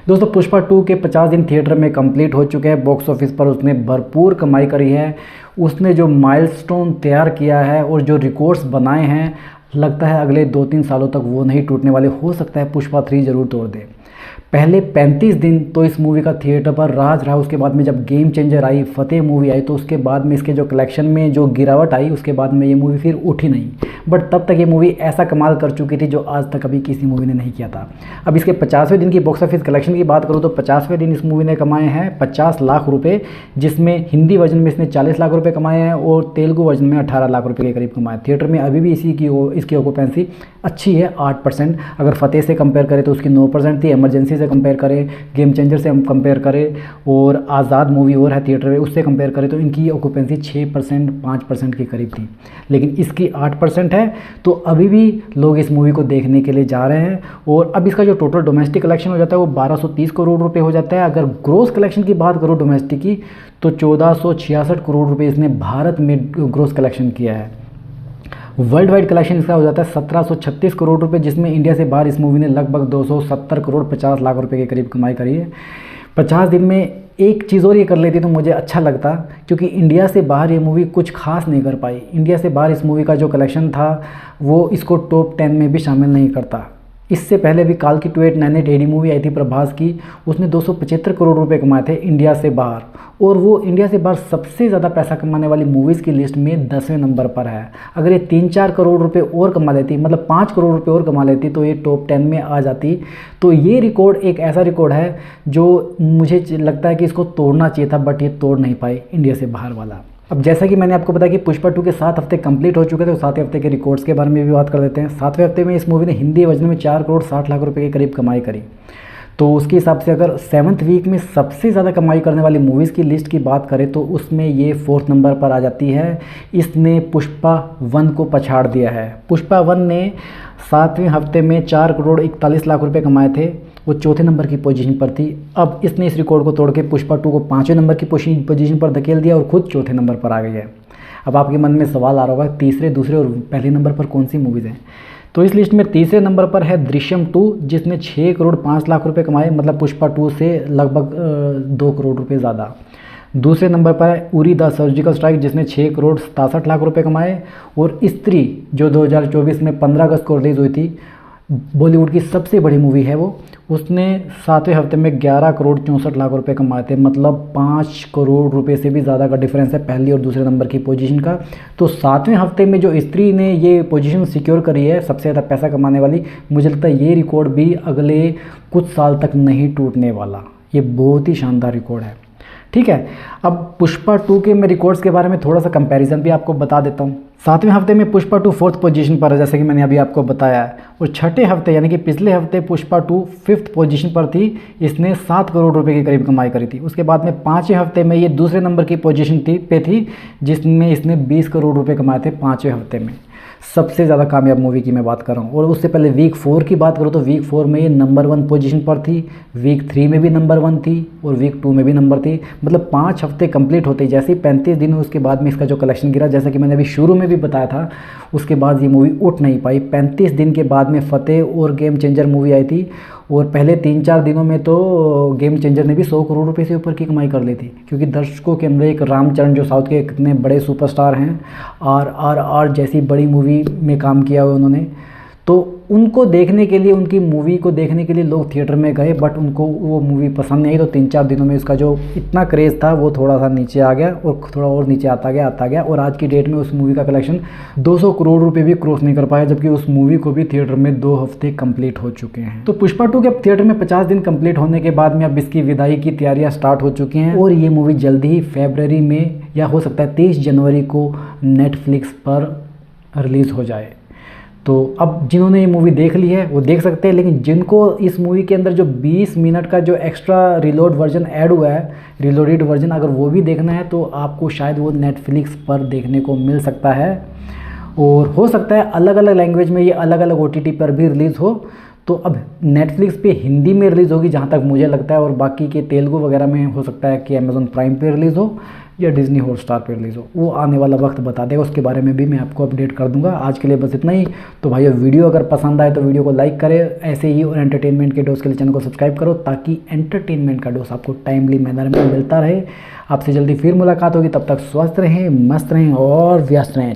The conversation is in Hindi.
दोस्तों पुष्पा 2 के 50 दिन थिएटर में कंप्लीट हो चुके हैं। बॉक्स ऑफिस पर उसने भरपूर कमाई करी है। उसने जो माइलस्टोन तैयार किया है और जो रिकॉर्ड्स बनाए हैं, लगता है अगले 2-3 सालों तक वो नहीं टूटने वाले। हो सकता है पुष्पा 3 ज़रूर तोड़ दे। पहले 35 दिन तो इस मूवी का थिएटर पर राज रहा। उसके बाद में जब गेम चेंजर आई, फतेह मूवी आई, तो उसके बाद में इसके जो कलेक्शन में जो गिरावट आई, उसके बाद में ये मूवी फिर उठी नहीं। बट तब तक ये मूवी ऐसा कमाल कर चुकी थी जो आज तक कभी किसी मूवी ने नहीं किया था। अब इसके 50वें दिन की बॉक्स ऑफिस कलेक्शन की बात करूँ तो 50वें दिन इस मूवी ने कमाए हैं 50 लाख रुपये, जिसमें हिंदी वर्जन में इसने 40 लाख रुपये कमाए हैं और तेलुगु वर्जन में 18 लाख रुपये के करीब कमाए। थिएटर में अभी भी इसकी ऑक्यूपेंसी अच्छी है, 8%। अगर फतेह से कंपेयर करें तो उसकी 9% थी। इमरजेंसी से कंपेयर करें, गेम चेंजर से हम कंपेयर करें और आज़ाद मूवी और है थिएटर में, उससे कंपेयर करें तो इनकी ऑक्यूपेंसी 6%, 5% के करीब थी। लेकिन इसकी 8% है, तो अभी भी लोग इस मूवी को देखने के लिए जा रहे हैं। और अब इसका जो टोटल डोमेस्टिक कलेक्शन हो जाता है वो 1230 करोड़ रुपये हो जाता है। अगर ग्रोस कलेक्शन की बात करो डोमेस्टिक की, तो 1466 करोड़ रुपये इसने भारत में ग्रोस कलेक्शन किया है। वर्ल्ड वाइड कलेक्शन इसका हो जाता है 1736 करोड़ रुपए, जिसमें इंडिया से बाहर इस मूवी ने लगभग 270 करोड़ 50 लाख रुपए के करीब कमाई करी है। 50 दिन में एक चीज़ और ये कर लेती तो मुझे अच्छा लगता, क्योंकि इंडिया से बाहर ये मूवी कुछ खास नहीं कर पाई। इंडिया से बाहर इस मूवी का जो कलेक्शन था वो इसको टॉप 10 में भी शामिल नहीं करता। इससे पहले भी काल की 2898 एडी मूवी आई थी प्रभास की, उसने 275 करोड़ रुपए कमाए थे इंडिया से बाहर, और वो इंडिया से बाहर सबसे ज़्यादा पैसा कमाने वाली मूवीज़ की लिस्ट में 10वें नंबर पर है। अगर ये 3-4 करोड़ रुपए और कमा लेती, मतलब 5 करोड़ रुपए और कमा लेती, तो ये टॉप 10 में आ जाती। तो ये रिकॉर्ड एक ऐसा रिकॉर्ड है जो मुझे लगता है कि इसको तोड़ना चाहिए था, बट ये तोड़ नहीं पाई इंडिया से बाहर वाला। अब जैसा कि मैंने आपको बताया कि पुष्पा 2 के 7 हफ्ते कंप्लीट हो चुके थे, तो 7वें हफ्ते के रिकॉर्ड्स के बारे में भी बात कर देते हैं। 7वें हफ्ते में इस मूवी ने हिंदी वर्जन में 4 करोड़ 60 लाख रुपए के करीब कमाई करी। तो उसके हिसाब से अगर 7th वीक में सबसे ज़्यादा कमाई करने वाली मूवीज़ की लिस्ट की बात करें तो उसमें ये 4th नंबर पर आ जाती है। इसने पुष्पा 1 को पछाड़ दिया है। पुष्पा 1 ने 7वें हफ्ते में 4 करोड़ 41 लाख रुपए कमाए थे, वो 4थे नंबर की पोजीशन पर थी। अब इसने इस रिकॉर्ड को तोड़ के पुष्पा 2 को 5वें नंबर की पोजीशन पर धकेल दिया और खुद 4थे नंबर पर आ गई है। अब आपके मन में सवाल आ रहा होगा, तीसरे, दूसरे और पहले नंबर पर कौन सी मूवीज़ हैं? तो इस लिस्ट में तीसरे नंबर पर है दृश्यम 2, जिसने 6 करोड़ 5 लाख रुपए कमाए, मतलब पुष्पा 2 से लगभग 2 करोड़ रुपए ज़्यादा। दूसरे नंबर पर है उरी द सर्जिकल स्ट्राइक, जिसने 6 करोड़ 67 लाख रुपए कमाए। और स्त्री, जो 2024 में 15 अगस्त को रिलीज़ हुई थी, बॉलीवुड की सबसे बड़ी मूवी है वो, उसने 7वें हफ्ते में 11 करोड़ 64 लाख रुपए कमाए थे। मतलब 5 करोड़ रुपए से भी ज़्यादा का डिफरेंस है पहली और दूसरे नंबर की पोजीशन का। तो 7वें हफ्ते में जो स्त्री ने ये पोजीशन सिक्योर करी है सबसे ज़्यादा पैसा कमाने वाली, मुझे लगता है ये रिकॉर्ड भी अगले कुछ साल तक नहीं टूटने वाला। ये बहुत ही शानदार रिकॉर्ड है। ठीक है, अब पुष्पा 2 के मैं रिकॉर्ड्स के बारे में थोड़ा सा कंपैरिजन भी आपको बता देता हूँ। 7वें हफ्ते में पुष्पा 2 4th पोजीशन पर है, जैसे कि मैंने अभी आपको बताया है। और 6ठे हफ्ते यानी कि पिछले हफ्ते पुष्पा 2 5th पोजीशन पर थी, इसने 7 करोड़ रुपए के करीब कमाई करी थी। उसके बाद में 5वें हफ्ते में ये दूसरे नंबर की पोजीशन थी, जिसमें इसने 20 करोड़ रुपए कमाए थे 5वें हफ्ते में। सबसे ज़्यादा कामयाब मूवी की मैं बात कर रहा हूँ। और उससे पहले वीक 4 की बात करूँ तो वीक 4 में ये नंबर 1 पोजीशन पर थी, वीक 3 में भी नंबर 1 थी और वीक 2 में भी नंबर थी। मतलब 5 हफ्ते कंप्लीट होते ही जैसे ही 35 दिन हुए उसके बाद में इसका जो कलेक्शन गिरा, जैसा कि मैंने अभी शुरू में भी बताया था, उसके बाद ये मूवी उठ नहीं पाई। 35 दिन के बाद में फतेह और गेम चेंजर मूवी आई थी, और पहले 3-4 दिनों में तो गेम चेंजर ने भी 100 करोड़ रुपए से ऊपर की कमाई कर ली थी, क्योंकि दर्शकों के अंदर एक रामचरण, जो साउथ के कितने बड़े सुपरस्टार हैं, RRR जैसी बड़ी मूवी में काम किया हुआ उन्होंने, तो उनको देखने के लिए, उनकी मूवी को देखने के लिए लोग थिएटर में गए, बट उनको वो मूवी पसंद नहीं आई। तो 3-4 दिनों में उसका जो इतना क्रेज़ था वो थोड़ा सा नीचे आ गया, और थोड़ा और नीचे आता गया, और आज की डेट में उस मूवी का कलेक्शन 200 करोड़ रुपए भी क्रॉस नहीं कर पाया, जबकि उस मूवी को भी थिएटर में 2 हफ्ते कंप्लीट हो चुके हैं। तो पुष्पा 2 के अब थिएटर में 50 दिन कंप्लीट होने के बाद में अब इसकी विदाई की तैयारियाँ स्टार्ट हो चुकी हैं, और ये मूवी जल्दी ही फरवरी में या हो सकता है 23 जनवरी को नेटफ्लिक्स पर रिलीज़ हो जाए। तो अब जिन्होंने ये मूवी देख ली है वो देख सकते हैं, लेकिन जिनको इस मूवी के अंदर जो 20 मिनट का जो एक्स्ट्रा रिलोड वर्जन ऐड हुआ है, रिलोडेड वर्जन, अगर वो भी देखना है तो आपको शायद वो नेटफ्लिक्स पर देखने को मिल सकता है। और हो सकता है अलग अलग लैंग्वेज में ये अलग अलग OTT पर भी रिलीज़ हो। तो अब नेटफ्लिक्स पे हिंदी में रिलीज़ होगी जहाँ तक मुझे लगता है, और बाकी के तेलुगु वगैरह में हो सकता है कि अमेज़ॉन प्राइम पे रिलीज़ हो। या डिज़नी हॉटस्टार पर रिलीज़ हो, वो आने वाला वक्त बता देगा, उसके बारे में भी मैं आपको अपडेट कर दूंगा। आज के लिए बस इतना ही। तो भाइयों वीडियो अगर पसंद आए तो वीडियो को लाइक करें ऐसे ही, और एंटरटेनमेंट के डोज के लिए चैनल को सब्सक्राइब करो ताकि एंटरटेनमेंट का डोज आपको टाइमली मैनर में मिलता रहे। आपसे जल्दी फिर मुलाकात होगी, तब तक स्वस्थ रहें, मस्त रहें और व्यस्त रहें।